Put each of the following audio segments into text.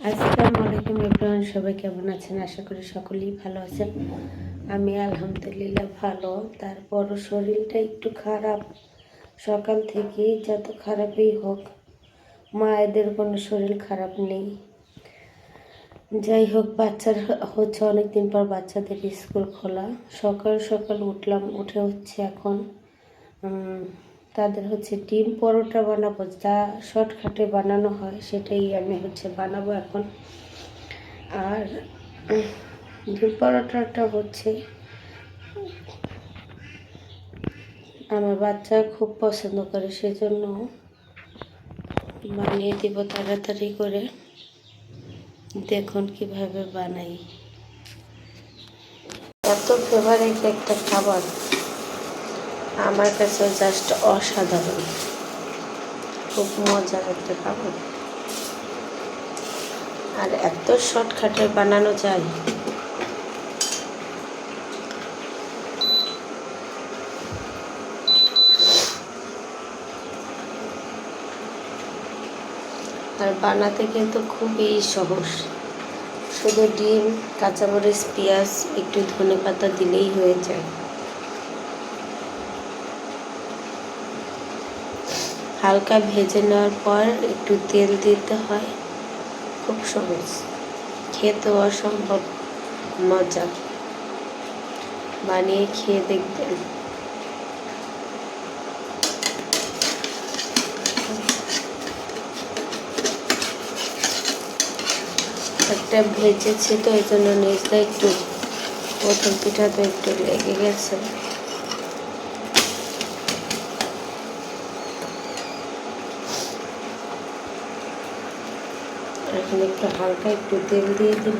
আসসালামু আলাইকুম এভরিওয়ান, সবাই কেমন আছেন? আশা করি সকলেই ভালো আছেন। আমি আলহামদুলিল্লাহ ভালো। তারপরও শরীরটা একটু খারাপ। সকাল থেকেই যত খারাপই হোক, মায়েদের কোনো শরীর খারাপ নেই। যাই হোক, বাচ্চার হচ্ছে অনেকদিন পর বাচ্চাদের স্কুল খোলা। সকাল সকাল উঠলাম, উঠে হচ্ছে এখন তাদের হচ্ছে ডিম পরোটা বানাবো, যা শর্টকাটে বানানো হয় সেটাই আমি বানাবো এখন। আর ডিম পরোটাটা হচ্ছে আমার বাচ্চা খুব পছন্দ করে, সেজন্য বানিয়ে দিব তাড়াতাড়ি করে। দেখুন কিভাবে বানাই। এত ফেভারিট একটা খাবার, আমার কাছে জাস্ট অসাধারণ, খুব মজার একটা খাবার। আর এত শর্টকাটে বানানো যায়। আর বানাতে কিন্তু খুবই সহজ। শুধু ডিম, কাঁচামরিচ, পেঁয়াজ, একটু ধনেপাতা দিলেই হয়ে যায়। হালকা ভেজে নেওয়ার পর একটু তেল দিতে হয়। খুব সহজ, খেতে অসম্ভব মজা। বানিয়ে খেয়ে দেখবেন। একটা ভেজেছি তো এই জন্য নিচটা একটু, প্রথম পিঠা তো একটু লেগে গেছে। এখন একটু হালকা একটু তেল দিয়ে দেব।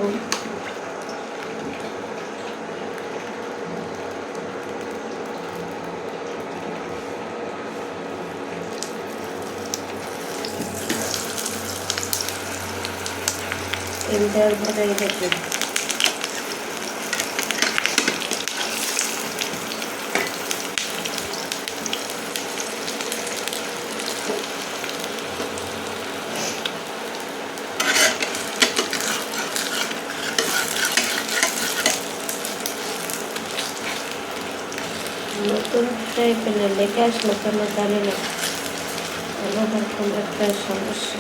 তেল দেওয়ার পরে দেখুন নতুন ফ্রাই প্যানে লেগে আসলো কেন জানি না, এরকম একটা সমস্যা।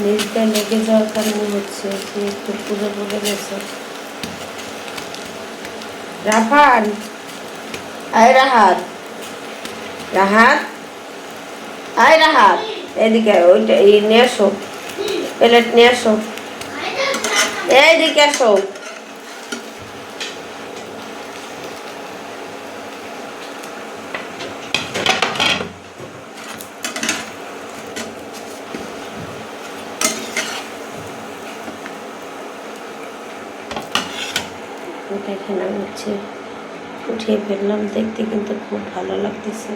নিচটা লেগে যাওয়ার কারণে হচ্ছে যে একটু পুরো পড়ে গেছে। রাফান, আয় রাহাত, রাহাত, আয় রাহাত, এদিকে ওইটা নিয়ে আসো, প্লেট নিয়ে আসো, এইদিকে আসো। এখানে হচ্ছে উঠিয়ে ফেললাম, দেখতে কিন্তু খুব ভালো লাগতেছে।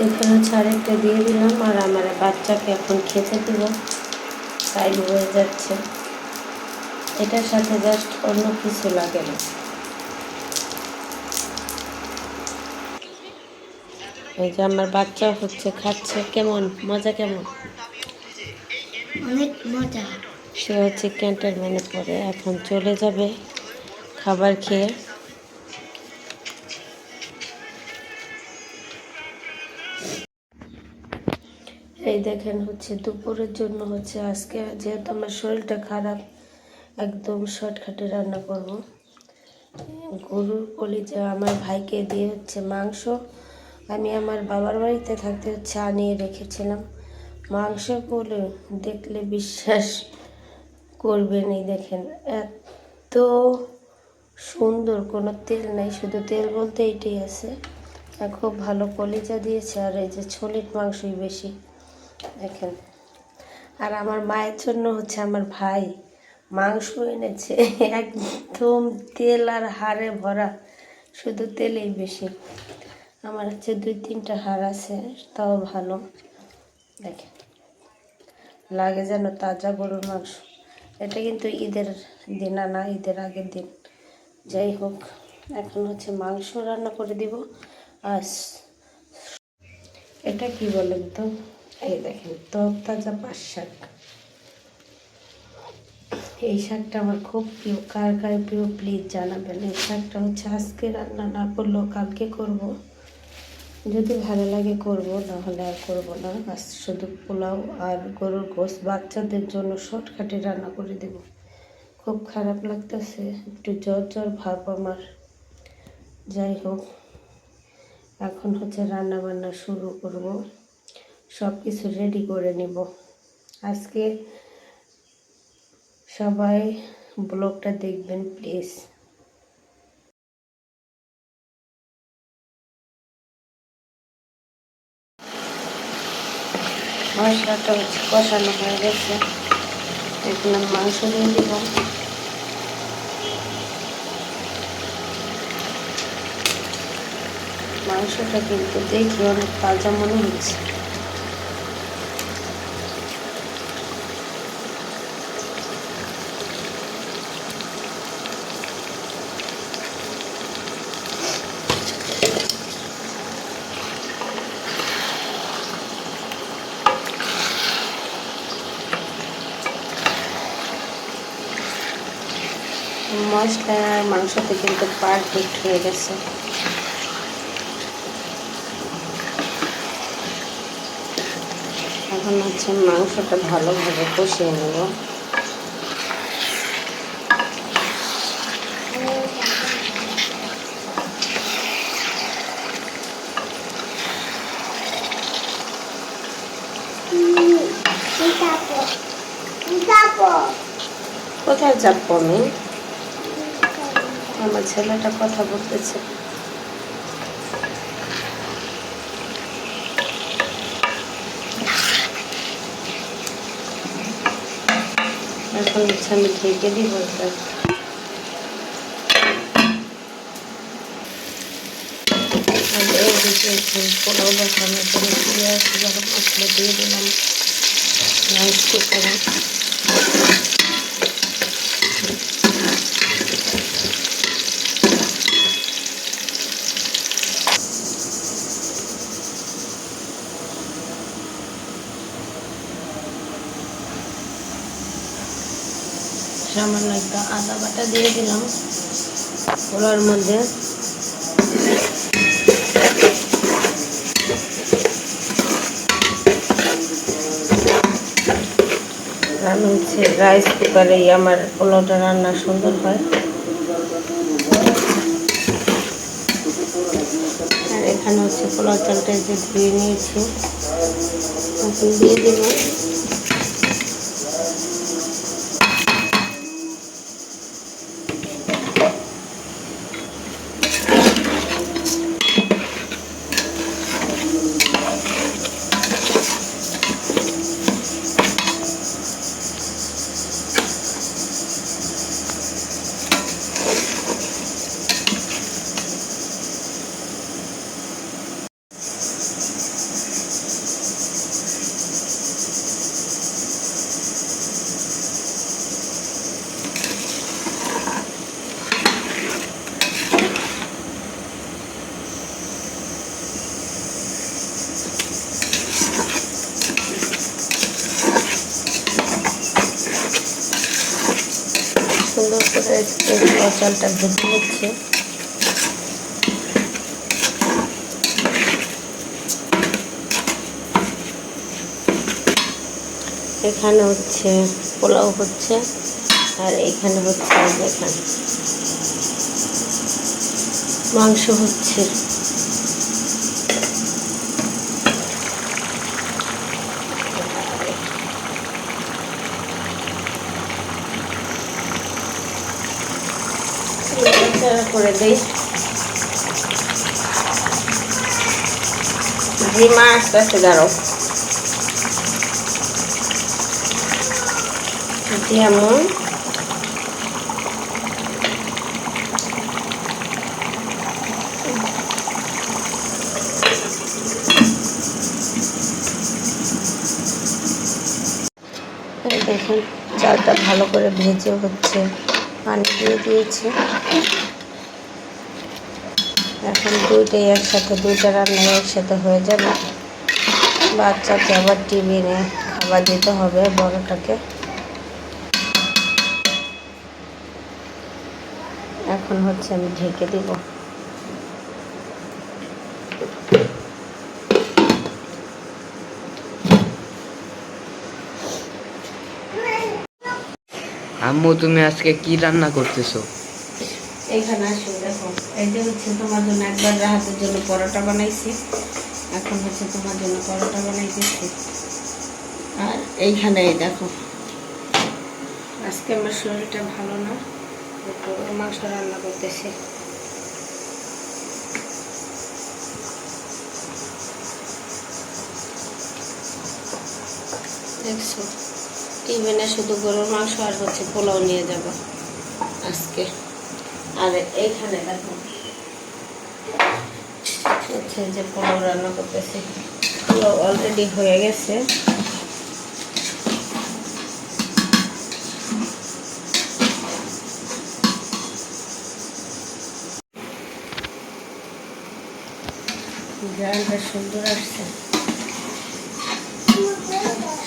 এখানে হচ্ছে আরেকটা দিয়ে দিলাম, আর আমার বাচ্চাকে এখন খেতে দিব, টাইম হয়ে যাচ্ছে। এটার সাথে জাস্ট অন্য কিছু লাগে না। এই যে আমার বাচ্চা হচ্ছে খাচ্ছে, কেমন মজা, কেমন অনেক মজা। সে হচ্ছে ক্যান্টনমেন্টে পড়ে, এখন চলে যাবে খাবার খেয়ে। এই দেখেন হচ্ছে দুপুরের জন্য হচ্ছে আজকে, যেহেতু আমার শরীরটা খারাপ, একদম শর্টকাটে রান্না করব। গরুর কলিজা আমার ভাইকে দিয়ে হচ্ছে মাংস, আমি আমার বাবার বাড়িতে থাকতে হচ্ছে আনিয়ে রেখেছিলাম। মাংস বলে দেখলে বিশ্বাস করবেন, এই দেখেন এত সুন্দর, কোনো তেল নেই, শুধু তেল বলতে এইটাই আছে। আর খুব ভালো কলিজা দিয়েছে, আর এই যে ছোলির মাংসই বেশি দেখেন। আর আমার মায়ের জন্য হচ্ছে আমার ভাই মাংস এনেছে, একদম তেল আর হাড়ে ভরা, শুধু তেলেই বেশি। আমার হচ্ছে 2-3টা হাড় আছে, তাও ভালো দেখেন। লাগে যেন তাজা গরুর মাংস। এটা কিন্তু ঈদের দিন আনা, ঈদের আগের দিন। যাই হোক, এখন হচ্ছে মাংস রান্না করে দিব। আর এটা কি বলেন তো, এই দেখেন তরতাজা পাট শাক। এই শাকটা আমার খুব প্রিয়, কার কার প্রিয় প্লিজ জানাবেন। এই শাকটা হচ্ছে আজকে রান্না না করলেও কালকে করব, যদি ভালো লাগে করব, না হলে আর করবো না। আজ শুধু পোলাও আর গরুর গোশত বাচ্চাদের জন্য শর্টকাটে রান্না করে দেব। খুব খারাপ লাগতেছে, একটু জ্বর জ্বর ভাব আমার। যাই হোক, এখন হচ্ছে রান্না বান্না শুরু করব, সব কিছু রেডি করে নেব। আজকে সবাই ব্লগটা দেখবেন প্লিজ। মশলাটা হচ্ছে কষানো হয়ে গেছে, এখন আমি মাংস দিয়ে দিব। মাংসটা কিন্তু দেখি অনেক তাজা মনে হচ্ছে। মশলা আর মাংসতে কিন্তু পারফেক্ট হয়ে গেছে। এখন হচ্ছে মাংসটা ভালোভাবে কষিয়ে নেব। কোথায় যাবো আমি? আমার ছেলেটা কথা বলতেছে। এখন হচ্ছে আমি ঢেকে দিব। পোলাও বসানোর জন্য পেঁয়াজ গরম মশলা দিয়ে দিলাম রাইস কুকারে। সামান্য একটা আদা বাটা দিয়ে দিলাম পোলাওর মধ্যে। আমি হচ্ছে রাইস কুকারেই আমার পোলাওটা রান্না সুন্দর হয়। আর এখানে হচ্ছে পোলাও চালটা যে ধুয়ে নিয়েছি এখন দিয়ে দেব। সুন্দর করে পোলাও চালটা ভেজে নিচ্ছে। এখানে হচ্ছে পোলাও হচ্ছে, আর এখানে হচ্ছে দেখেন মাংস হচ্ছে। করে দিই জিমা আস্তে আস্তে দাঁড়ো যেমন এখন চালটা ভালো করে ভেজে হচ্ছে পানি দিয়ে দিয়েছি। এখন দুইটাই একসাথে, দুইটা রান্না একসাথে হয়ে যাবে। বাচ্চাকে আবার টিফিনে খাবার দিতে হবে, বড়টাকে। এখন হচ্ছে আমি ঢেকে দিব। আম্মু, তুমি আজকে কি রান্না করতেছো? এইখানে আসো, দেখো, এই যে হচ্ছে তোমার জন্য একবার রাহাতের জন্য পরোটা বানাইছি। এখন হচ্ছে তোমার জন্য পরোটা বানাইতেছি। আর এইখানে এই দেখো, আজকে আমার শরীরটা ভালো না, গরুর মাংস রান্না করতেছি। দেখছো, টিফিনে শুধু গরুর মাংস আর হচ্ছে পোলাও নিয়ে যাব আজকে। আর এইখানে দেখো হচ্ছে যে পোলাও রান্না করতেছি। পোলাও অলরেডি হয়ে গেছে। গ্রানটা সুন্দর আসছে।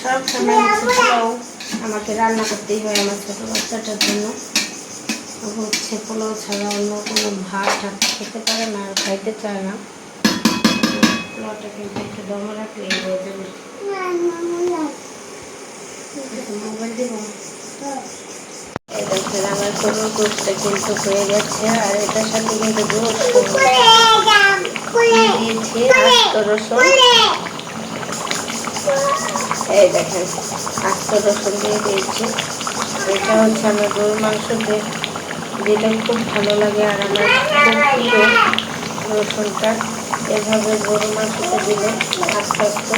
সব সময় হচ্ছে পোলাও আমাকে রান্না করতেই হয় আমার ছোটো বাচ্চাটার জন্য। হচ্ছে পোলাও ছাড়া অন্য কোনো ভাত টাত খেতে পারে না, আর খাইতে চায় না। পোলাওটা কিন্তু একটু দমে রাখলেই হয়ে যাবে। মোবাইল দিব। এই দেখেন আমার গরুর গোশটা কিন্তু হয়ে গেছে। আর এটার সাথে কিন্তু দিয়েছি আস্ত রসুন। এই দেখেন আস্ত রসুন দিয়ে দিয়েছি। এটা হচ্ছে আমার গরুর মাংস যেটা খুব ভালো লাগে, আর আমার খুব প্রিয় রসুনটা। এভাবে গরুর মাংসতে দিলে আস্তে আস্তে।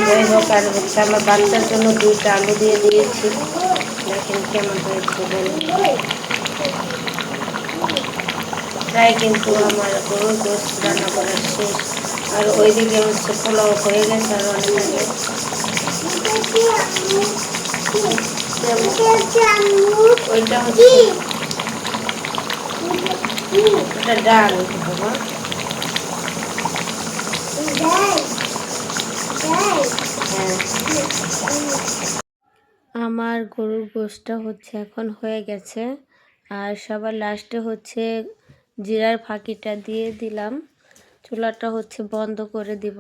যাই হোক, আর হচ্ছে আমার বাচ্চার জন্য 2টা আলু দিয়ে দিয়েছি। দেখেন কেমন হয়েছে বলে। প্রায় কিন্তু আমার গরুর গোশত রান্না করা শেষ। আর ওইদিকে হচ্ছে পোলাও হয়ে গেছে আর অনেক আগে। ওইটা হচ্ছে ওটা ডাল বাবা। আমার গরুর গোশতটা হচ্ছে এখন হয়ে গেছে। আর সবার লাস্টে হচ্ছে জিরার ফাঁকিটা দিয়ে দিলাম। চুলাটা হচ্ছে বন্ধ করে দিব।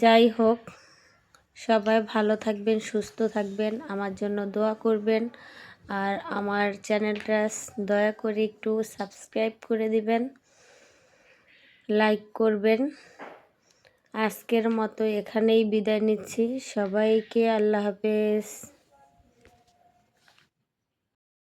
যাই হোক, সবাই ভালো থাকবেন, সুস্থ থাকবেন, আমার জন্য দোয়া করবেন। আর আমার চ্যানেলটা দয়া করে একটু সাবস্ক্রাইব করে দিবেন, লাইক করবেন। আজকের মতো এখানেই বিদায় নিচ্ছি। সবাইকে আল্লাহ হাফেজ।